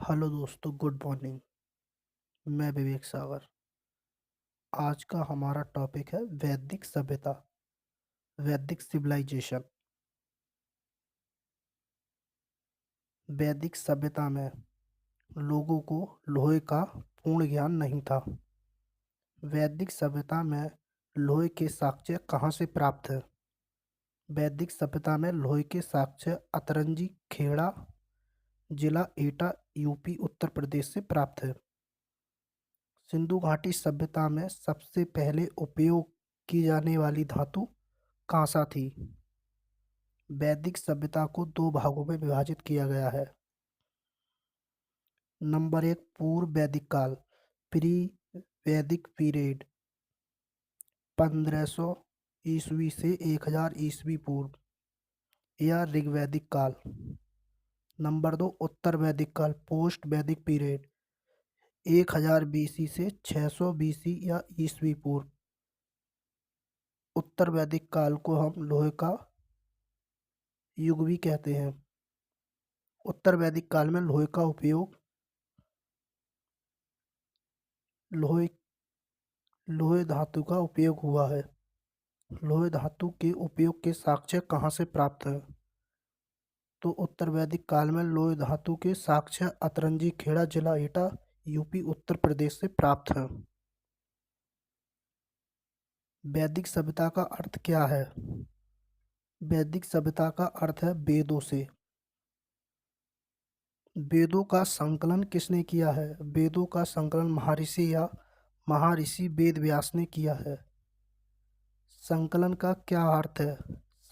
Hello दोस्तों, good morning. मैं विवेक सागर। आज का हमारा टॉपिक है वैदिक सभ्यता, वैदिक सिविलाइजेशन। वैदिक सभ्यता में लोगों को लोहे का पूर्ण ज्ञान नहीं था। वैदिक सभ्यता में लोहे के साक्ष्य कहाँ से प्राप्त है? वैदिक सभ्यता में लोहे के साक्ष्य अतरंजी खेड़ा, जिला एटा, यूपी उत्तर प्रदेश से प्राप्त है। सिंधु घाटी सभ्यता में सबसे पहले उपयोग की जाने वाली धातु कांसा थी। वैदिक सभ्यता को दो भागों में विभाजित किया गया है। नंबर एक, पूर्व वैदिक काल, प्री वैदिक पीरियड, 1500 ईस्वी से 1000 ईस्वी पूर्व या ऋग्वैदिक काल। नंबर दो, उत्तर वैदिक काल, पोस्ट वैदिक पीरियड, 1000 बीसी से 600 बीसी या ईस्वी पूर्व। उत्तर वैदिक काल को हम लोहे का युग भी कहते हैं। उत्तर वैदिक काल में लोहे लोहे धातु का उपयोग हुआ है। लोहे धातु के उपयोग के साक्ष्य कहाँ से प्राप्त है? तो उत्तर वैदिक काल में लोहे धातु के साक्ष्य अतरंजी खेड़ा, जिला एटा, यूपी उत्तर प्रदेश से प्राप्त है। वैदिक सभ्यता का अर्थ क्या है? वैदिक सभ्यता का अर्थ है वेदों से। वेदों का संकलन किसने किया है? वेदों का संकलन महर्षि वेद व्यास ने किया है। संकलन का क्या अर्थ है?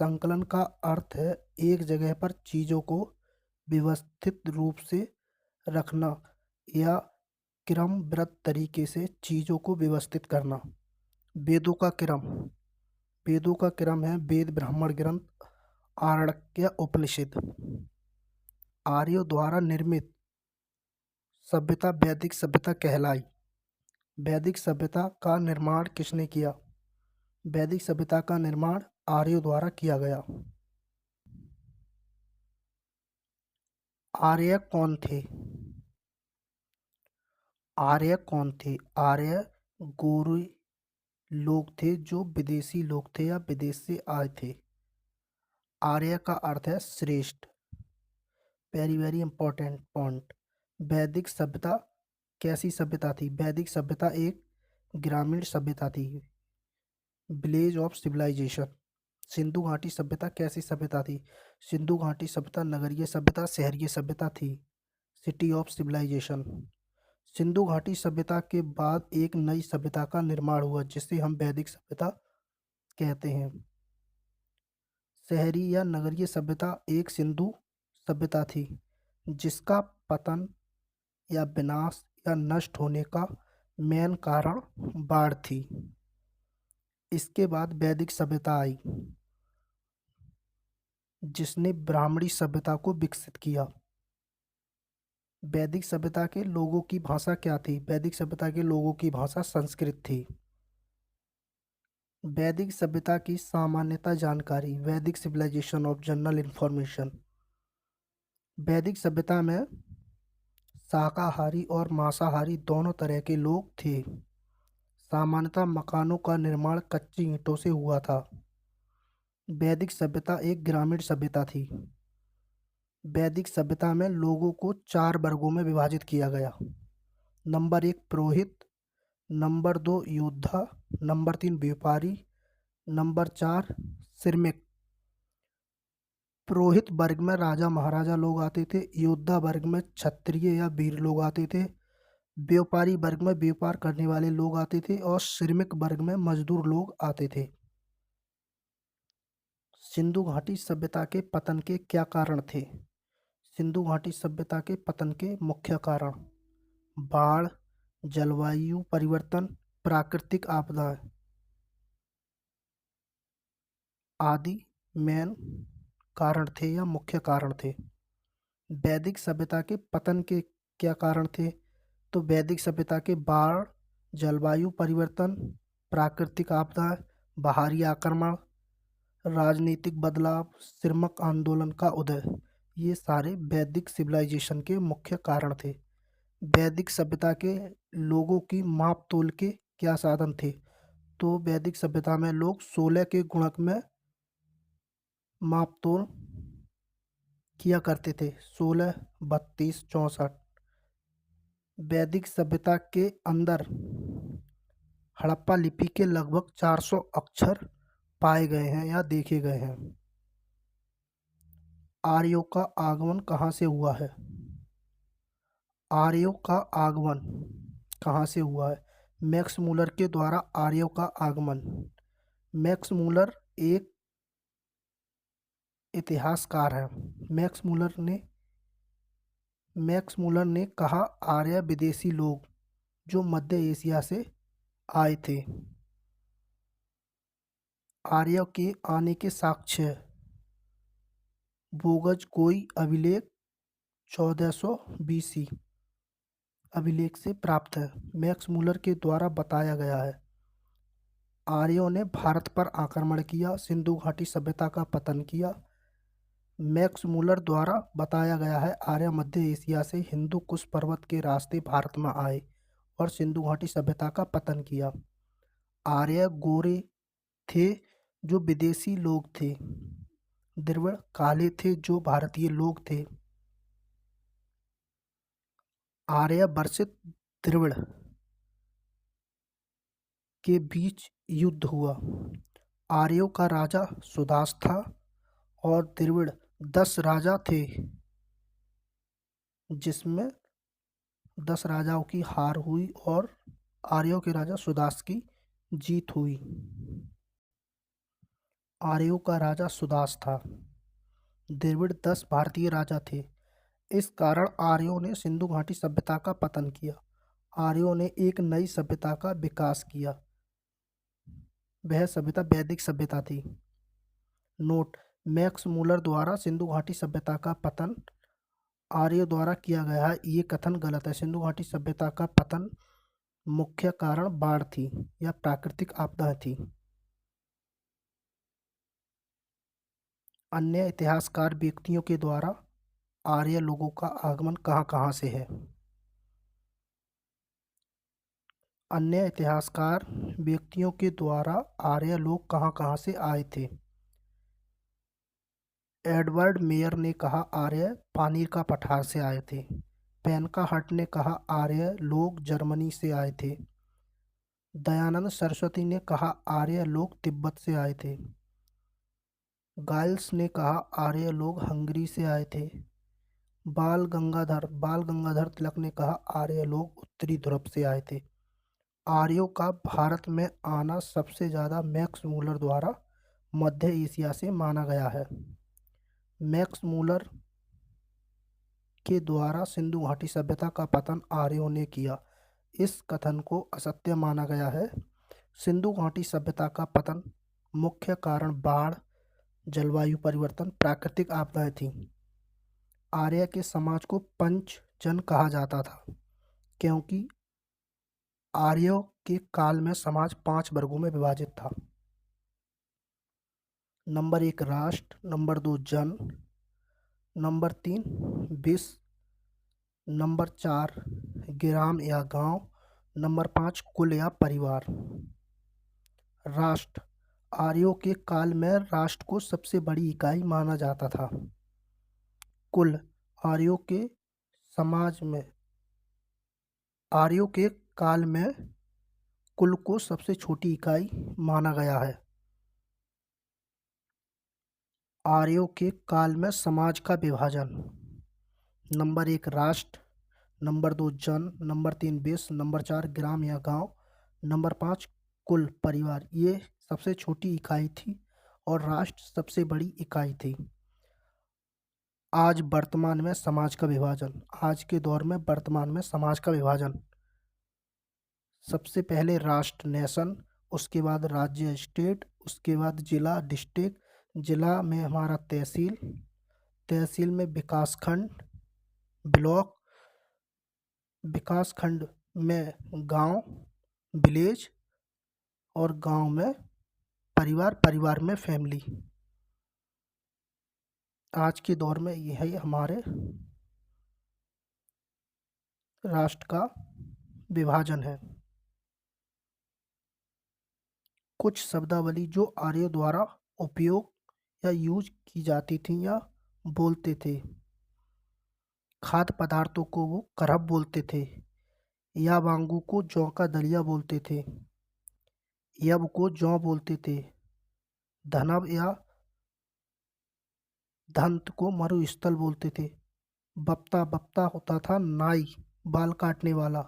संकलन का अर्थ है एक जगह पर चीजों को व्यवस्थित रूप से रखना या क्रमबद्ध तरीके से चीजों को व्यवस्थित करना। वेदों का क्रम वेदों का क्रम है वेद, ब्राह्मण ग्रंथ, आरण्यक, उपनिषद। आर्यों द्वारा निर्मित सभ्यता वैदिक सभ्यता कहलाई। वैदिक सभ्यता का निर्माण किसने किया? वैदिक सभ्यता का निर्माण आर्यों द्वारा किया गया। आर्य कौन थे? आर्य गोरे लोग थे जो विदेशी लोग थे या विदेश से आए थे। आर्य का अर्थ है श्रेष्ठ। Very very important point. वैदिक सभ्यता कैसी सभ्यता थी? वैदिक सभ्यता एक ग्रामीण सभ्यता थी, विलेज ऑफ सिविलाइजेशन। सिंधु घाटी सभ्यता कैसी सभ्यता थी? सिंधु घाटी सभ्यता नगरीय सभ्यता, शहरीय सभ्यता थी, सिटी ऑफ सिविलाइजेशन। सिंधु घाटी सभ्यता के बाद एक नई सभ्यता का निर्माण हुआ जिसे हम वैदिक सभ्यता कहते हैं। शहरी या नगरीय सभ्यता एक सिंधु सभ्यता थी जिसका पतन या विनाश या नष्ट होने का मेन कारण बाढ़ थी। इसके बाद वैदिक सभ्यता आई जिसने ब्राह्मणी सभ्यता को विकसित किया। वैदिक सभ्यता के लोगों की भाषा क्या थी? वैदिक सभ्यता के लोगों की भाषा संस्कृत थी। वैदिक सभ्यता की सामान्यता जानकारी, वैदिक सिविलाइजेशन ऑफ जनरल इंफॉर्मेशन। वैदिक सभ्यता में शाकाहारी और मांसाहारी दोनों तरह के लोग थे। सामान्यतः मकानों का निर्माण कच्ची ईंटों से हुआ था। वैदिक सभ्यता एक ग्रामीण सभ्यता थी। वैदिक सभ्यता में लोगों को 4 वर्गों में विभाजित किया गया। नंबर 1, पुरोहित। नंबर 2, योद्धा। नंबर 3, व्यापारी। नंबर 4, श्रमिक। पुरोहित वर्ग में राजा महाराजा लोग आते थे। योद्धा वर्ग में क्षत्रिय या वीर लोग आते थे। व्यापारी वर्ग में व्यापार करने वाले लोग आते थे और श्रमिक वर्ग में मजदूर लोग आते थे। सिंधु घाटी सभ्यता के पतन के क्या कारण थे? सिंधु घाटी सभ्यता के पतन के मुख्य कारण बाढ़, जलवायु परिवर्तन, प्राकृतिक आपदाएं आदि मेन कारण थे या मुख्य कारण थे। वैदिक सभ्यता के पतन के क्या कारण थे? तो वैदिक सभ्यता के बाढ़, जलवायु परिवर्तन, प्राकृतिक आपदाएं, बाहरी आक्रमण, राजनीतिक बदलाव, सिरमक आंदोलन का उदय, ये सारे वैदिक सिविलाइजेशन के मुख्य कारण थे। वैदिक सभ्यता के लोगों की माप तोल के क्या साधन थे? तो वैदिक सभ्यता में लोग 16 के गुणक में माप तोल किया करते थे। 16, 32, 64। वैदिक सभ्यता के अंदर हड़प्पा लिपि के लगभग 400 अक्षर पाए गए हैं या देखे गए हैं। आर्यों का आगमन कहाँ से हुआ है? आर्यों का आगमन कहाँ से हुआ है? मैक्स मूलर के द्वारा आर्यों का आगमन। मैक्स मूलर एक इतिहासकार हैं। मैक्स मूलर ने कहा आर्य विदेशी लोग जो मध्य एशिया से आए थे। आर्यों के आने के साक्ष्य बोगज कोई अभिलेख 1400 बीसी अभिलेख से प्राप्त है। मैक्स मूलर के द्वारा बताया गया है आर्यों ने भारत पर आक्रमण किया, सिंधु घाटी सभ्यता का पतन किया। मैक्स मूलर द्वारा बताया गया है आर्य मध्य एशिया से हिंदू कुश पर्वत के रास्ते भारत में आए और सिंधु घाटी सभ्यता का पतन किया। आर्य गोरे थे जो विदेशी लोग थे। द्रविड़ काले थे जो भारतीय लोग थे। आर्य वर्षित द्रविड़ के बीच युद्ध हुआ। आर्यों का राजा सुदास था और द्रविड़ 10 राजा थे जिसमें 10 राजाओं की हार हुई और आर्यों के राजा सुदास की जीत हुई। आर्यों का राजा सुदास था। द्रविड़ 10 भारतीय राजा थे। इस कारण आर्यों ने सिंधु घाटी सभ्यता का पतन किया। आर्यों ने एक नई सभ्यता का विकास किया। वह सभ्यता वैदिक सभ्यता थी। नोट: मैक्स मूलर द्वारा सिंधु घाटी सभ्यता का पतन आर्यों द्वारा किया गया है, ये कथन गलत है। सिंधु घाटी सभ्यता का पतन मुख्य कारण बाढ़ थी या प्राकृतिक आपदाएं थी। अन्य इतिहासकार व्यक्तियों के द्वारा आर्य लोगों का आगमन कहाँ कहाँ से है? अन्य इतिहासकार व्यक्तियों के द्वारा आर्य लोग कहाँ कहाँ से आए थे? एडवर्ड मेयर ने कहा आर्य पानीर का पठार से आए थे। पेनका हट ने कहा आर्य लोग जर्मनी से आए थे। दयानंद सरस्वती ने कहा आर्य लोग तिब्बत से आए थे। गाइल्स ने कहा आर्य लोग हंगरी से आए थे। बाल गंगाधर तिलक ने कहा आर्य लोग उत्तरी ध्रुव से आए थे। आर्यों का भारत में आना सबसे ज़्यादा मैक्स मूलर द्वारा मध्य एशिया से माना गया है। मैक्स मूलर के द्वारा सिंधु घाटी सभ्यता का पतन आर्यों ने किया, इस कथन को असत्य माना गया है। सिंधु घाटी सभ्यता का पतन मुख्य कारण बाढ़, जलवायु परिवर्तन, प्राकृतिक आपदाएं थीं। आर्य के समाज को पंच जन कहा जाता था क्योंकि आर्यों के काल में समाज 5 वर्गों में विभाजित था। नंबर 1 राष्ट्र, नंबर 2 जन, नंबर 3 विश्व, नंबर 4 ग्राम या गांव, नंबर 5 कुल या परिवार। राष्ट्र: आर्यों के काल में राष्ट्र को सबसे बड़ी इकाई माना जाता था। कुल: आर्यों के समाज में आर्यों के काल में कुल को सबसे छोटी इकाई माना गया है। आर्यों के काल में समाज का विभाजन: नंबर 1 राष्ट्र, नंबर 2 जन, नंबर 3 विश्व, नंबर 4 ग्राम या गांव, नंबर 5 कुल परिवार। ये सबसे छोटी इकाई थी और राष्ट्र सबसे बड़ी इकाई थी। आज वर्तमान में समाज का विभाजन। आज के दौर में वर्तमान में समाज का विभाजन: सबसे पहले राष्ट्र नेशन, उसके बाद राज्य स्टेट, उसके बाद जिला डिस्ट्रिक्ट, जिला में हमारा तहसील, तहसील में विकासखंड ब्लॉक, विकासखंड में गांव विलेज और गांव में परिवार, परिवार में फैमिली। आज के दौर में यह है हमारे राष्ट्र का विभाजन है। कुछ शब्दावली जो आर्यों द्वारा उपयोग या यूज की जाती थी या बोलते थे। खाद्य पदार्थों को वो करहब बोलते थे। या वांगू को जौ का दलिया बोलते थे। यब को जौ बोलते थे। धनब या धंत को मरुस्थल बोलते थे। बप्ता बप्ता होता था नाई, बाल काटने वाला।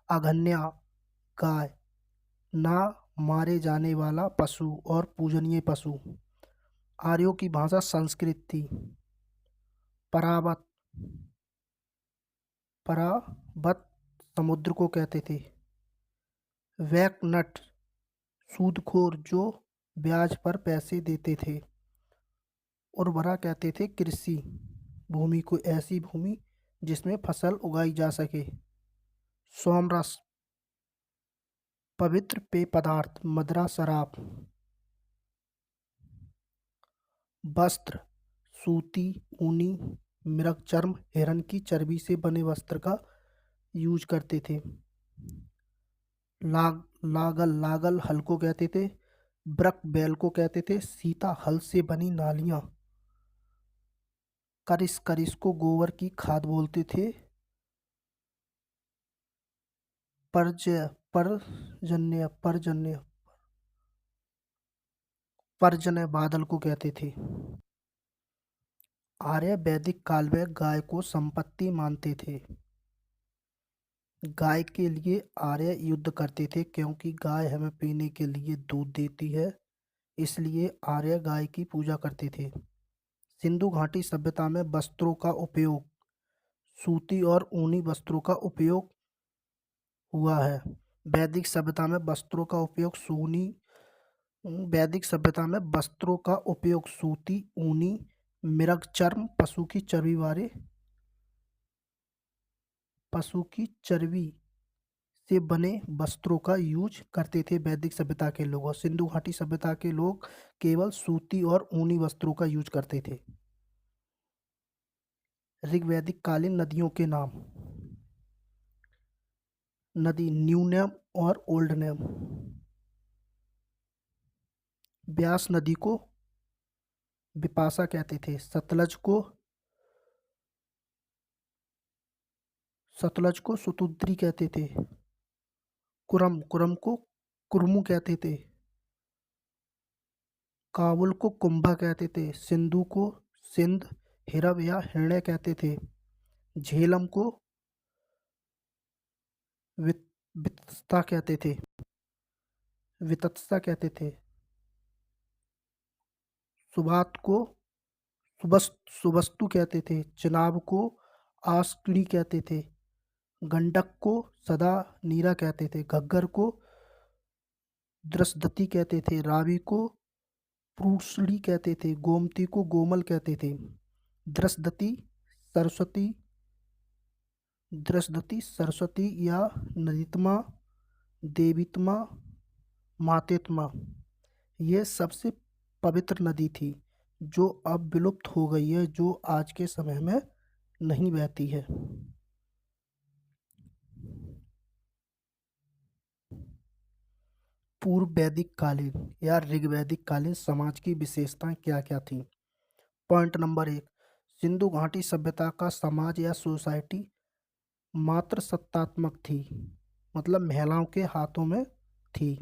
अघन्या, गाय। ना मारे जाने वाला पशु और पूजनीय पशु। आर्यों की भाषा संस्कृत थी। परावत, परावत समुद्र को कहते थे। वैकनट, सूदखोर जो ब्याज पर पैसे देते थे। उर्वरा कहते थे कृषि भूमि को, ऐसी भूमि जिसमें फसल उगाई जा सके। सोमरस, पवित्र पेय पदार्थ, मदिरा, शराब। वस्त्र, सूती, ऊनी, मृग चर्म, हिरन की चर्बी से बने वस्त्र का यूज करते थे। लागल, लागल हल को कहते थे। ब्रक बैल को कहते थे। सीता, हल से बनी नालियां। करिस, करिस को गोबर की खाद बोलते थे। पर्जन्य, पर्जन्य, पर्जन्य बादल को कहते थे। आर्य वैदिक काल में गाय को संपत्ति मानते थे। गाय के लिए आर्य युद्ध करते थे क्योंकि गाय हमें पीने के लिए दूध देती है, इसलिए आर्य गाय की पूजा करते थे। सिंधु घाटी सभ्यता में वस्त्रों का उपयोग, सूती और ऊनी वस्त्रों का उपयोग हुआ है। वैदिक सभ्यता में वस्त्रों का उपयोग वैदिक सभ्यता में वस्त्रों का उपयोग सूती, ऊनी, मृग चर्म, पशु की चर्बी से बने वस्त्रों का यूज करते थे वैदिक सभ्यता के लोग, और सिंधु घाटी सभ्यता के लोग केवल सूती और ऊनी वस्त्रों का यूज करते थे। ऋग्वैदिक कालीन नदियों के नाम। नदी, न्यू नेम और ओल्ड नेम। ब्यास नदी को विपाशा कहते थे। सतलज को सुतुद्री कहते थे। कुरम, कुरम को कुरमु कहते थे। काबुल को कुंभा कहते थे। सिंधु को सिंध, हिरव या हिरण्य कहते थे। झेलम को वितस्ता कहते थे। वितत्सा कहते थे। सुबात को सुबस्तु कहते थे। चिनाब को आस्किनी कहते थे। गंडक को सदा नीरा कहते थे। घग्गर को दृशदती कहते थे। रावी को प्रूसड़ी कहते थे। गोमती को गोमल कहते थे। दृशदती सरस्वती, दृशदती सरस्वती या नदीतमा, देवीतमा, मातेतमा, ये सबसे पवित्र नदी थी जो अब विलुप्त हो गई है, जो आज के समय में नहीं बहती है। पूर्व वैदिक कालीन या ऋग्वैदिक कालीन समाज की विशेषताएं क्या क्या थीं? पॉइंट नंबर 1, सिंधु घाटी सभ्यता का समाज या सोसाइटी मात्र सत्तात्मक थी, मतलब महिलाओं के हाथों में थी।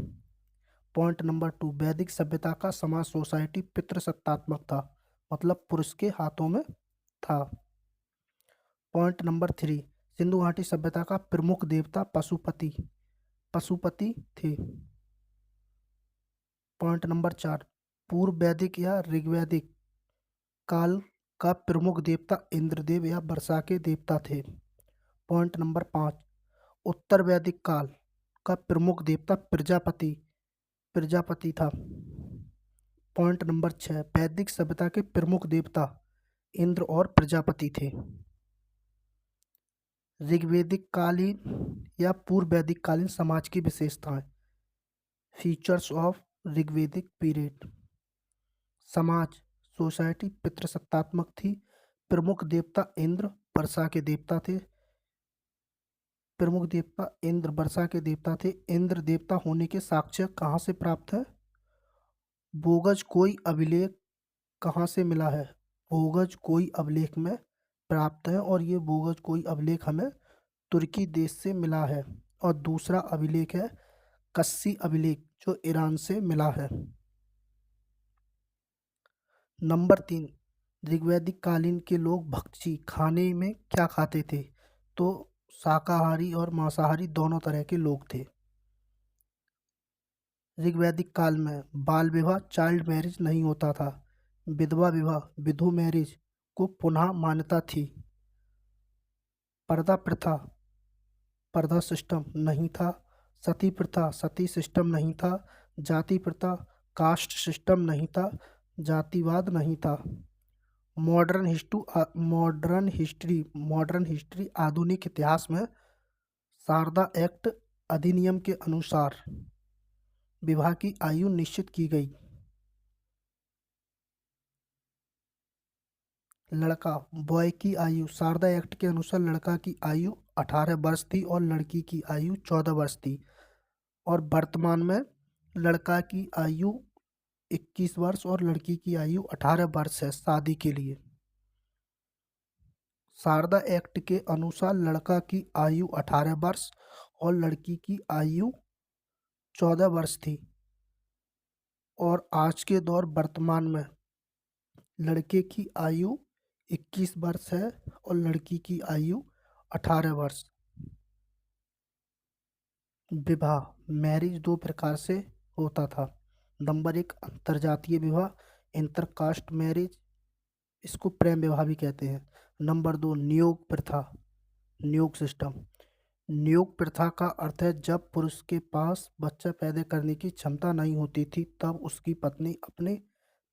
पॉइंट नंबर 2, वैदिक सभ्यता का समाज सोसाइटी पितृसत्तात्मक था, मतलब पुरुष के हाथों में था। पॉइंट नंबर 3, सिंधु घाटी सभ्यता का प्रमुख देवता पशुपति थे। पॉइंट नंबर 4, पूर्व वैदिक या ऋग्वैदिक काल का प्रमुख देवता इंद्रदेव या वर्षा के देवता थे। पॉइंट नंबर 5, उत्तर वैदिक काल का प्रमुख देवता प्रजापति था। पॉइंट नंबर 6, वैदिक सभ्यता के प्रमुख देवता इंद्र और प्रजापति थे। ऋग्वैदिक कालीन या पूर्व वैदिक कालीन समाज की विशेषताएं। Features of Rigvedic period. समाज सोसाइटी पितृसत्तात्मक थी। प्रमुख देवता इंद्र वर्षा के देवता थे। प्रमुख देवता इंद्र, वर्षा के देवता थे। इंद्र देवता होने के साक्ष्य कहाँ से प्राप्त है? बोगज कोई अभिलेख कहाँ से मिला है? बोगज कोई अभिलेख में प्राप्त है, और ये बोगज कोई अभिलेख हमें तुर्की देश से मिला है। और दूसरा अभिलेख है कस्सी अभिलेख, जो ईरान से मिला है। नंबर 3, ऋग्वैदिक कालीन के लोग भक्षी खाने में क्या खाते थे? तो शाकाहारी और मांसाहारी दोनों तरह के लोग थे। ऋग्वैदिक काल में बाल विवाह चाइल्ड मैरिज नहीं होता था। विधवा विवाह विधु मैरिज को पुनः मान्यता थी। पर्दा प्रथा पर्दा सिस्टम नहीं था। सती प्रथा सती सिस्टम नहीं था। जाति प्रथा कास्ट सिस्टम नहीं था। जातिवाद नहीं था। मॉडर्न हिस्ट्री आधुनिक इतिहास में शारदा एक्ट अधिनियम के अनुसार विवाह की आयु निश्चित की गई। लड़का बॉय की आयु शारदा एक्ट के अनुसार लड़का की आयु 18 वर्ष थी और लड़की की आयु 14 वर्ष थी। और वर्तमान में लड़का की आयु 21 वर्ष और लड़की की आयु 18 वर्ष है शादी के लिए। शारदा एक्ट के अनुसार लड़का की आयु 18 वर्ष और लड़की की आयु 14 वर्ष थी। और आज के दौर वर्तमान में लड़के की आयु 21 वर्ष है और लड़की की आयु 18 वर्ष। विवाह मैरिज दो प्रकार से होता था। नंबर 1, अंतरजातीय विवाह इंटरकास्ट मैरिज, इसको प्रेम विवाह भी कहते हैं। नंबर 2, नियोग प्रथा नियोग सिस्टम। नियोग प्रथा का अर्थ है जब पुरुष के पास बच्चा पैदा करने की क्षमता नहीं होती थी, तब उसकी पत्नी अपने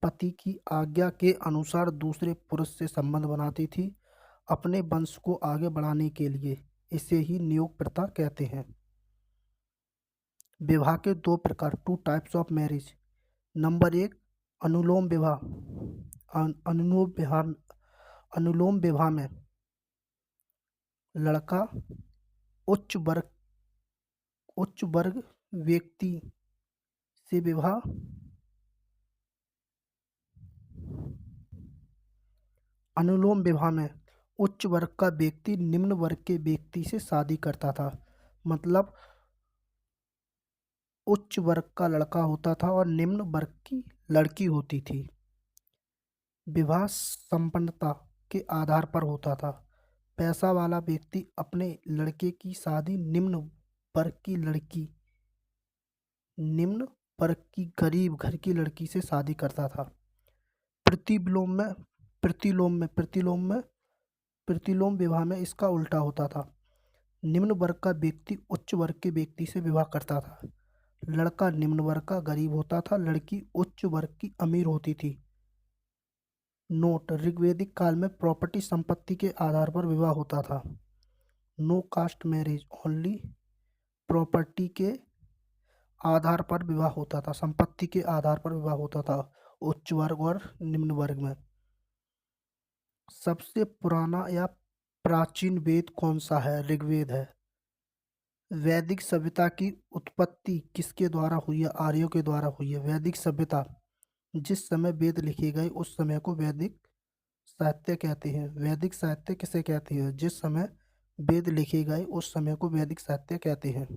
पति की आज्ञा के अनुसार दूसरे पुरुष से संबंध बनाती थी अपने वंश को आगे बढ़ाने के लिए। इसे ही नियोग प्रथा कहते हैं। विवाह के दो प्रकार, 2 टाइप्स ऑफ मैरिज। नंबर 1, अनुलोम विवाह। अनुलोम विवाह में लड़का उच्च वर्ग व्यक्ति से विवाह अनुलोम विवाह में उच्च वर्ग का व्यक्ति निम्न वर्ग के व्यक्ति से शादी करता था। मतलब उच्च वर्ग का लड़का होता था और निम्न वर्ग की लड़की होती थी। विवाह संपन्नता के आधार पर होता था। पैसा वाला व्यक्ति अपने लड़के की शादी निम्न वर्ग की गरीब घर की लड़की से शादी करता था। प्रतिलोम विवाह में इसका उल्टा होता था। निम्न वर्ग का व्यक्ति उच्च वर्ग के व्यक्ति से विवाह करता था। लड़का निम्न वर्ग का गरीब होता था, लड़की उच्च वर्ग की अमीर होती थी। नोट, ऋग्वैदिक काल में प्रॉपर्टी संपत्ति के आधार पर विवाह होता था। No caste marriage, only property के आधार पर विवाह होता था, संपत्ति के आधार पर विवाह होता था उच्च वर्ग और निम्न वर्ग में। सबसे पुराना या प्राचीन वेद कौन सा है? ऋग्वेद है। वैदिक सभ्यता की उत्पत्ति किसके द्वारा हुई है? आर्यों के द्वारा हुई है। वैदिक सभ्यता, जिस समय वेद लिखे गए उस समय को वैदिक साहित्य कहते हैं। वैदिक साहित्य किसे कहते हैं? जिस समय वेद लिखे गए उस समय को वैदिक साहित्य कहते हैं।